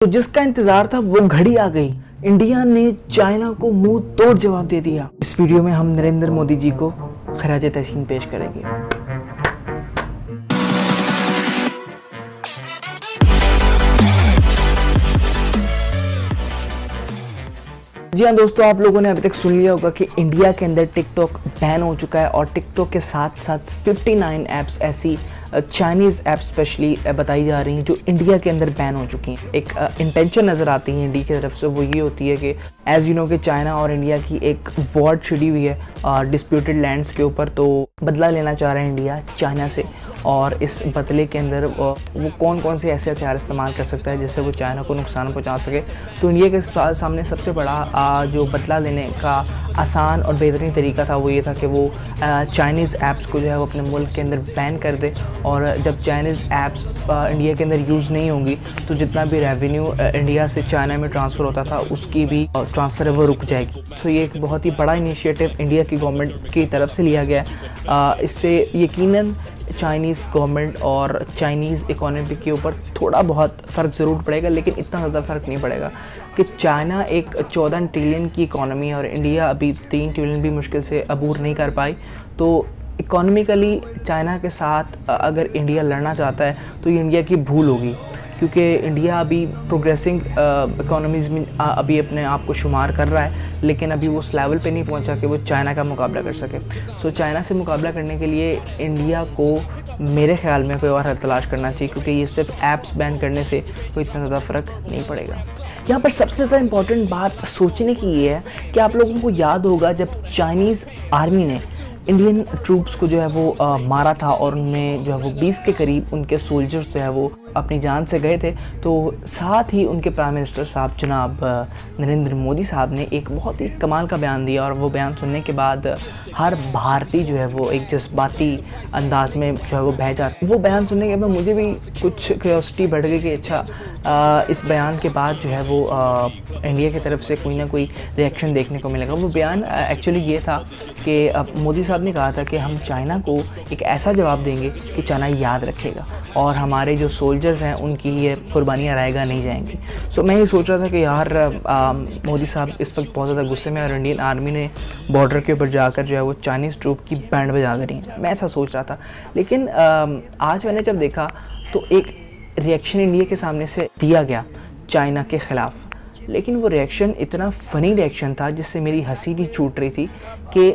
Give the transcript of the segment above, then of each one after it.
तो जिसका इंतजार था वो घड़ी आ गई। इंडिया ने चाइना को मुंह तोड़ जवाब दे दिया। इस वीडियो में हम नरेंद्र मोदी जी को खराज तहसीन पेश करेंगे। जी हाँ दोस्तों, आप लोगों ने अभी तक सुन लिया होगा कि इंडिया के अंदर टिकटॉक बैन हो चुका है और टिकटॉक के साथ साथ 59 ऐप्स ऐसी चाइनीज़ ऐप स्पेशली बताई जा रही हैं जो इंडिया के अंदर बैन हो चुकी हैं। एक इंटेंशन नज़र आती है इंडिया की तरफ से, वो ये होती है कि एज़ यू नो कि चाइना और इंडिया की एक वॉर छिड़ी हुई है डिस्प्यूटेड लैंड्स के ऊपर। तो बदला लेना चाह रहा है इंडिया चाइना से, और इस बदले के अंदर वो कौन कौन से ऐसे हथियार इस्तेमाल कर सकता है जिससे वो चाइना को नुकसान पहुंचा सके। तो इंडिया के सामने सबसे बड़ा जो बदला लेने का आसान और बेहतरीन तरीका था वो ये था कि वो चाइनीज़ ऐप्स को जो है वो अपने मुल्क के अंदर बैन कर दे, और जब चाइनीज़ ऐप्स इंडिया के अंदर यूज़ नहीं होंगी तो जितना भी रेवेन्यू इंडिया से चाइना में ट्रांसफ़र होता था उसकी भी ट्रांसफ़र है वो रुक जाएगी। तो ये एक बहुत ही बड़ा इनिशिएटिव इंडिया की गवर्नमेंट की तरफ से लिया गया है। इससे यकीनन चाइनीज़ गवर्नमेंट और चाइनीज़ इकोनॉमी के ऊपर थोड़ा बहुत फ़र्क ज़रूर पड़ेगा, लेकिन इतना ज़्यादा फ़र्क नहीं पड़ेगा कि चाइना एक 14 ट्रिलियन की इकोनॉमी है और इंडिया अभी 3 ट्रिलियन भी मुश्किल से अबूर नहीं कर पाई। तो इकोनॉमिकली चाइना के साथ अगर इंडिया लड़ना चाहता है तो ये इंडिया की भूल होगी, क्योंकि इंडिया अभी प्रोग्रेसिंग इकोनॉमीज़ में अभी अपने आप को शुमार कर रहा है, लेकिन अभी वो उस लेवल पे नहीं पहुंचा कि वो चाइना का मुकाबला कर सके। सो चाइना से मुकाबला करने के लिए इंडिया को मेरे ख़्याल में कोई और हल तलाश करना चाहिए, क्योंकि ये सिर्फ ऐप्स बैन करने से कोई इतना ज़्यादा फ़र्क नहीं पड़ेगा। यहाँ पर सबसे ज़्यादा इम्पॉर्टेंट बात सोचने की ये है कि आप लोगों को याद होगा जब चाइनीज़ आर्मी ने इंडियन ट्रूप्स को जो है वो मारा था और उनमें जो है वो 20 के करीब उनके सोल्जर्स जो है वो अपनी जान से गए थे, तो साथ ही उनके प्राइम मिनिस्टर साहब जनाब नरेंद्र मोदी साहब ने एक बहुत ही कमाल का बयान दिया, और वो बयान सुनने के बाद हर भारतीय जो है वो एक जज्बाती अंदाज में जो है वो बह जाता। वो बयान सुनने के बाद मुझे भी कुछ क्यूरियोसिटी बढ़ गई कि अच्छा इस बयान के बाद जो है वो इंडिया की तरफ से कोई ना कोई रिएक्शन देखने को मिलेगा। वो बयान एक्चुअली ये था कि मोदी साहब ने कहा था कि हम चाइना को एक ऐसा जवाब देंगे कि चाइना याद रखेगा और हमारे जो सोल्जर्स हैं उनकी ये कुर्बानियाँ रायगा नहीं जाएंगी। सो मैं ये सोच रहा था कि यार मोदी साहब इस वक्त बहुत ज़्यादा गुस्से में, और इंडियन आर्मी ने बॉर्डर के ऊपर जाकर जो है वो चाइनीज़ ट्रूप की बैंड बजा रही है। मैं ऐसा सोच रहा था, लेकिन आज मैंने जब देखा तो एक रिएक्शन इंडिया के सामने से दिया गया चाइना के ख़िलाफ़, लेकिन वो रिएक्शन इतना फ़नी रिएक्शन था जिससे मेरी हंसी भी छूट रही थी कि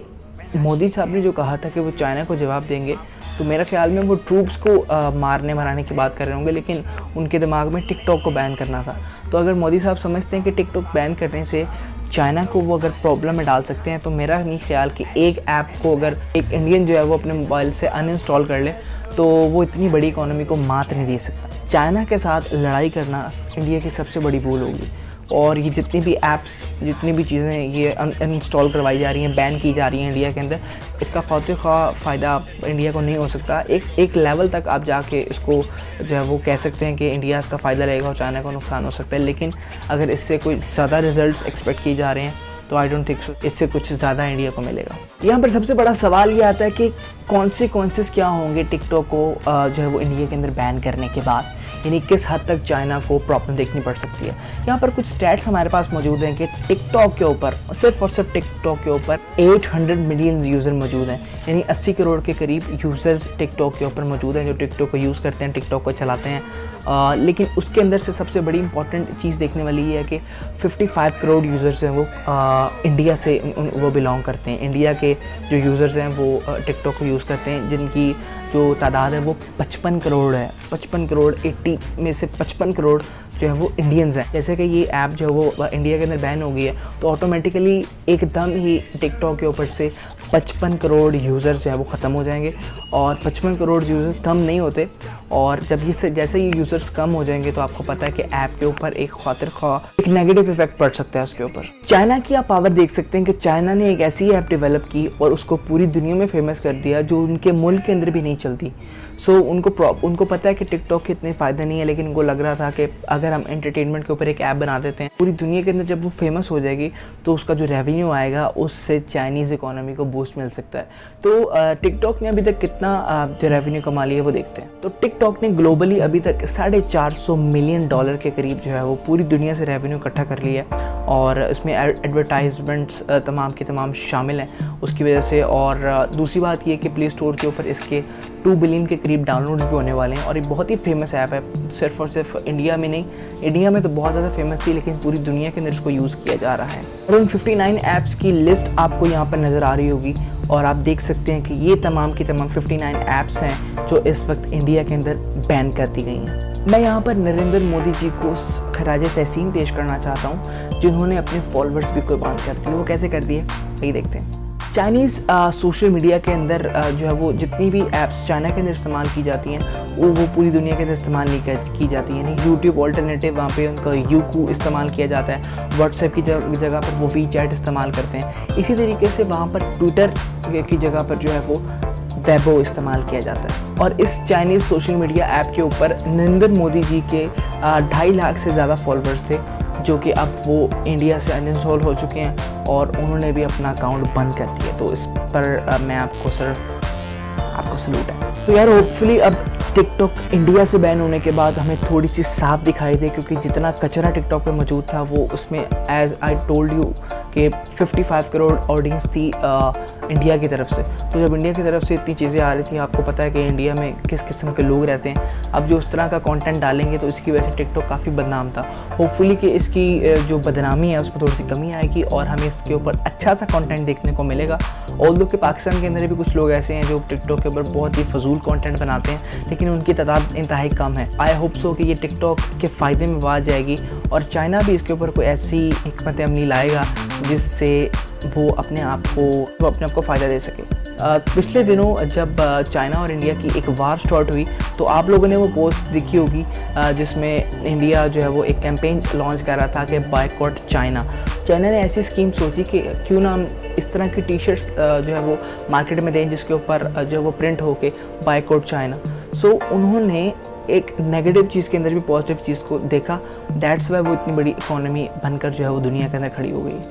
मोदी साहब ने जो कहा था कि वो चाइना को जवाब देंगे, तो मेरे ख्याल में वो ट्रूप्स को मारने मराने की बात कर रहे होंगे, लेकिन उनके दिमाग में टिकटॉक को बैन करना था। तो अगर मोदी साहब समझते हैं कि टिकटॉक बैन करने से चाइना को वो अगर प्रॉब्लम में डाल सकते हैं, तो मेरा नहीं ख्याल कि एक ऐप को अगर एक इंडियन जो है वो अपने मोबाइल से अनइंस्टॉल कर ले तो वो इतनी बड़ी इकोनॉमी को मात नहीं दे सकता। चाइना के साथ लड़ाई करना इंडिया की सबसे बड़ी भूल होगी, और ये जितनी भी ऐप्स जितनी भी चीज़ें ये अनइंस्टॉल करवाई जा रही हैं, बैन की जा रही हैं इंडिया के अंदर, इसका खातिर खा फ़ायदा इंडिया को नहीं हो सकता। एक लेवल तक आप जाके इसको जो है वो कह सकते हैं कि इंडिया इसका फ़ायदा लेगा और चाइना को नुकसान हो सकता है, लेकिन अगर इससे कोई ज़्यादा रिजल्ट्स एक्सपेक्ट किए जा रहे हैं तो आई डोंट थिंक सो इससे कुछ ज़्यादा इंडिया को मिलेगा। यहाँ पर सबसे बड़ा सवाल ये आता है कि कॉन्सिक्वेंसेस क्या होंगे टिकटॉक को जो है वो इंडिया के अंदर बैन करने के बाद, यानी किस हद तक चाइना को प्रॉब्लम देखनी पड़ सकती है। यहाँ पर कुछ स्टैट्स हमारे पास मौजूद हैं कि टिकटॉक के ऊपर, सिर्फ और सिर्फ टिकटॉक के ऊपर 800 मिलियन यूज़र मौजूद हैं, यानी 80 करोड़ के करीब यूज़र्स टिकटॉक के ऊपर मौजूद हैं जो टिकटॉक को यूज़ करते हैं, टिकटॉक को चलाते हैं। लेकिन उसके अंदर से सबसे बड़ी इंपॉर्टेंट चीज़ देखने वाली ये है कि 55 करोड़ यूज़र्स हैं वो इंडिया से वो बिलोंग करते हैं। इंडिया के जो यूज़र्स हैं वो टिकटॉक को यूज़ करते हैं, जिनकी जो तादाद है वो 55 करोड़ है। 55 करोड़ 80 में से 55 करोड़ जो है वो इंडियंस हैं। जैसे कि ये ऐप जो है वो इंडिया के अंदर बैन हो गई है, तो ऑटोमेटिकली एकदम ही टिकटॉक के ऊपर से 55 करोड़ यूज़र्स जो है वो ख़त्म हो जाएंगे, और 55 करोड़ यूज़र्स कम नहीं होते, और जब ये जैसे ये यूज़र्स कम हो जाएंगे तो आपको पता है कि ऐप के ऊपर एक खातिर एक नेगेटिव इफेक्ट पड़ सकता है उसके ऊपर। चाइना की आप पावर देख सकते हैं कि चाइना ने एक ऐसी ऐप डेवलप की और उसको पूरी दुनिया में फेमस कर दिया जो उनके मुल्क के अंदर भी नहीं चलती। सो उनको पता है कि टिकटॉक के इतने फ़ायदे नहीं है, लेकिन उनको लग रहा था कि अगर हम एंटरटेनमेंट के ऊपर एक ऐप बना देते हैं पूरी दुनिया के अंदर, जब वो फेमस हो जाएगी तो उसका जो रेवेन्यू आएगा उससे चाइनीज़ इकोनॉमी को बूस्ट बूस्ट मिल सकता है। तो टिकटॉक ने अभी तक कितना जो रेवेन्यू कमा लिया है वो देखते हैं। तो टिकटॉक ने ग्लोबली अभी तक $450 मिलियन के करीब जो है वो पूरी दुनिया से रेवेन्यू इकट्ठा कर लिया है, और इसमें एडवर्टाइजमेंट्स तमाम के तमाम शामिल हैं उसकी वजह से। और दूसरी बात ये कि प्ले स्टोर के ऊपर इसके 2 बिलियन के करीब डाउनलोड्स भी होने वाले हैं, और ये बहुत ही फेमस ऐप है, सिर्फ और सिर्फ इंडिया में नहीं, इंडिया में तो बहुत ज़्यादा फेमस थी लेकिन पूरी दुनिया के अंदर इसको यूज़ किया जा रहा है। और उन 59 ऐप्स की लिस्ट आपको यहाँ पर नज़र आ रही होगी, और आप देख सकते हैं कि ये तमाम की तमाम 59 ऐप्स हैं जो इस वक्त इंडिया के अंदर बैन कर दी गई हैं। मैं यहाँ पर नरेंद्र मोदी जी को खराज तहसीन पेश करना चाहता हूँ, जिन्होंने अपने फॉलोअर्स भी कुर्बान कर दिए। वो कैसे कर दिए वही देखते हैं। चाइनीज़ सोशल मीडिया के अंदर जो है वो जितनी भी ऐप्स चाइना के अंदर इस्तेमाल की जाती हैं वो पूरी दुनिया के अंदर इस्तेमाल नहीं की जाती है। यानी यूट्यूब ऑल्टरनेटिव वहाँ पे उनका यूकू इस्तेमाल किया जाता है, व्हाट्सएप की जगह पर वो वीचैट इस्तेमाल करते हैं। इसी तरीके से वहाँ पर ट्विटर की जगह पर जो है वो वेबो इस्तेमाल किया जाता है। और इस चाइनीज़ सोशल मीडिया ऐप के ऊपर नरेंद्र मोदी जी के 2.5 लाख से ज़्यादा फॉलोअर्स थे, जो कि अब वो इंडिया से अनइंस्टॉल हो चुके हैं और उन्होंने भी अपना अकाउंट बंद कर दिया। तो इस पर मैं आपको सलूट है। तो यार होपफुली अब टिकटॉक इंडिया से बैन होने के बाद हमें थोड़ी सी साफ दिखाई दे, क्योंकि जितना कचरा टिकटॉक पे मौजूद था वो उसमें एज आई टोल्ड यू कि 55 करोड़ ऑडियंस थी इंडिया की तरफ से। तो जब इंडिया की तरफ से इतनी चीज़ें आ रही थी, आपको पता है कि इंडिया में किस किस्म के लोग रहते हैं, अब जो उस तरह का कंटेंट डालेंगे तो इसकी वजह से टिकटॉक काफ़ी बदनाम था। होपफुली कि इसकी जो बदनामी है उसमें थोड़ी सी कमी आएगी और हमें इसके ऊपर अच्छा सा कंटेंट देखने को मिलेगा। ऑल्दो कि पाकिस्तान के अंदर भी कुछ लोग ऐसे हैं जो टिकटॉक के ऊपर बहुत ही फजूल कंटेंट बनाते हैं, लेकिन उनकी तादाद इंतहाई कम है। आई होप सो कि ये टिकटॉक के फ़ायदे में आ जाएगी और चाइना भी इसके ऊपर कोई ऐसी हिकमत अमली लाएगा जिससे वो अपने आप को फ़ायदा दे सके। पिछले दिनों जब चाइना और इंडिया की एक वार स्टार्ट हुई तो आप लोगों ने वो पोस्ट देखी होगी जिसमें इंडिया जो है वो एक कैंपेन लॉन्च कर रहा था कि बायकॉट चाइना। चाइना ने ऐसी स्कीम सोची कि क्यों ना हम इस तरह की टी शर्ट्स जो है वो मार्केट में दें जिसके ऊपर जो है वो प्रिंट हो के बायकॉट चाइना। सो उन्होंने एक नेगेटिव चीज़ के अंदर भी पॉजिटिव चीज़ को देखा, दैट्स वाई वो इतनी बड़ी इकोनॉमी बनकर जो है वो दुनिया के अंदर खड़ी हो गई।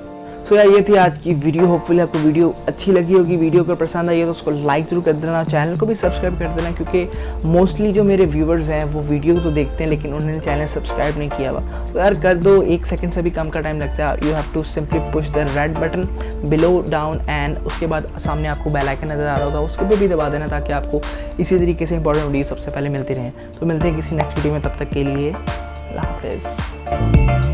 तो यार ये थी आज की वीडियो। होपफुली आपको वीडियो अच्छी लगी होगी। वीडियो अगर पसंद आई है तो उसको लाइक ज़रूर कर देना, चैनल को भी सब्सक्राइब कर देना, क्योंकि मोस्टली जो मेरे व्यूवर्स हैं वो वीडियो तो देखते हैं लेकिन उन्होंने चैनल सब्सक्राइब नहीं किया हुआ। तो यार कर दो, 1 सेकंड से भी कम का टाइम लगता है। You have to simply push the red button below down and उसके बाद सामने आपको बेल आइकन नज़र आ रहा होगा, उसको भी दबा देना ताकि आपको इसी तरीके से इंपॉर्टेंट वीडियो सबसे पहले मिलती रहें। तो मिलते हैं किसी नेक्स्ट वीडियो में, तब तक के लिए अल्लाह हाफिज़।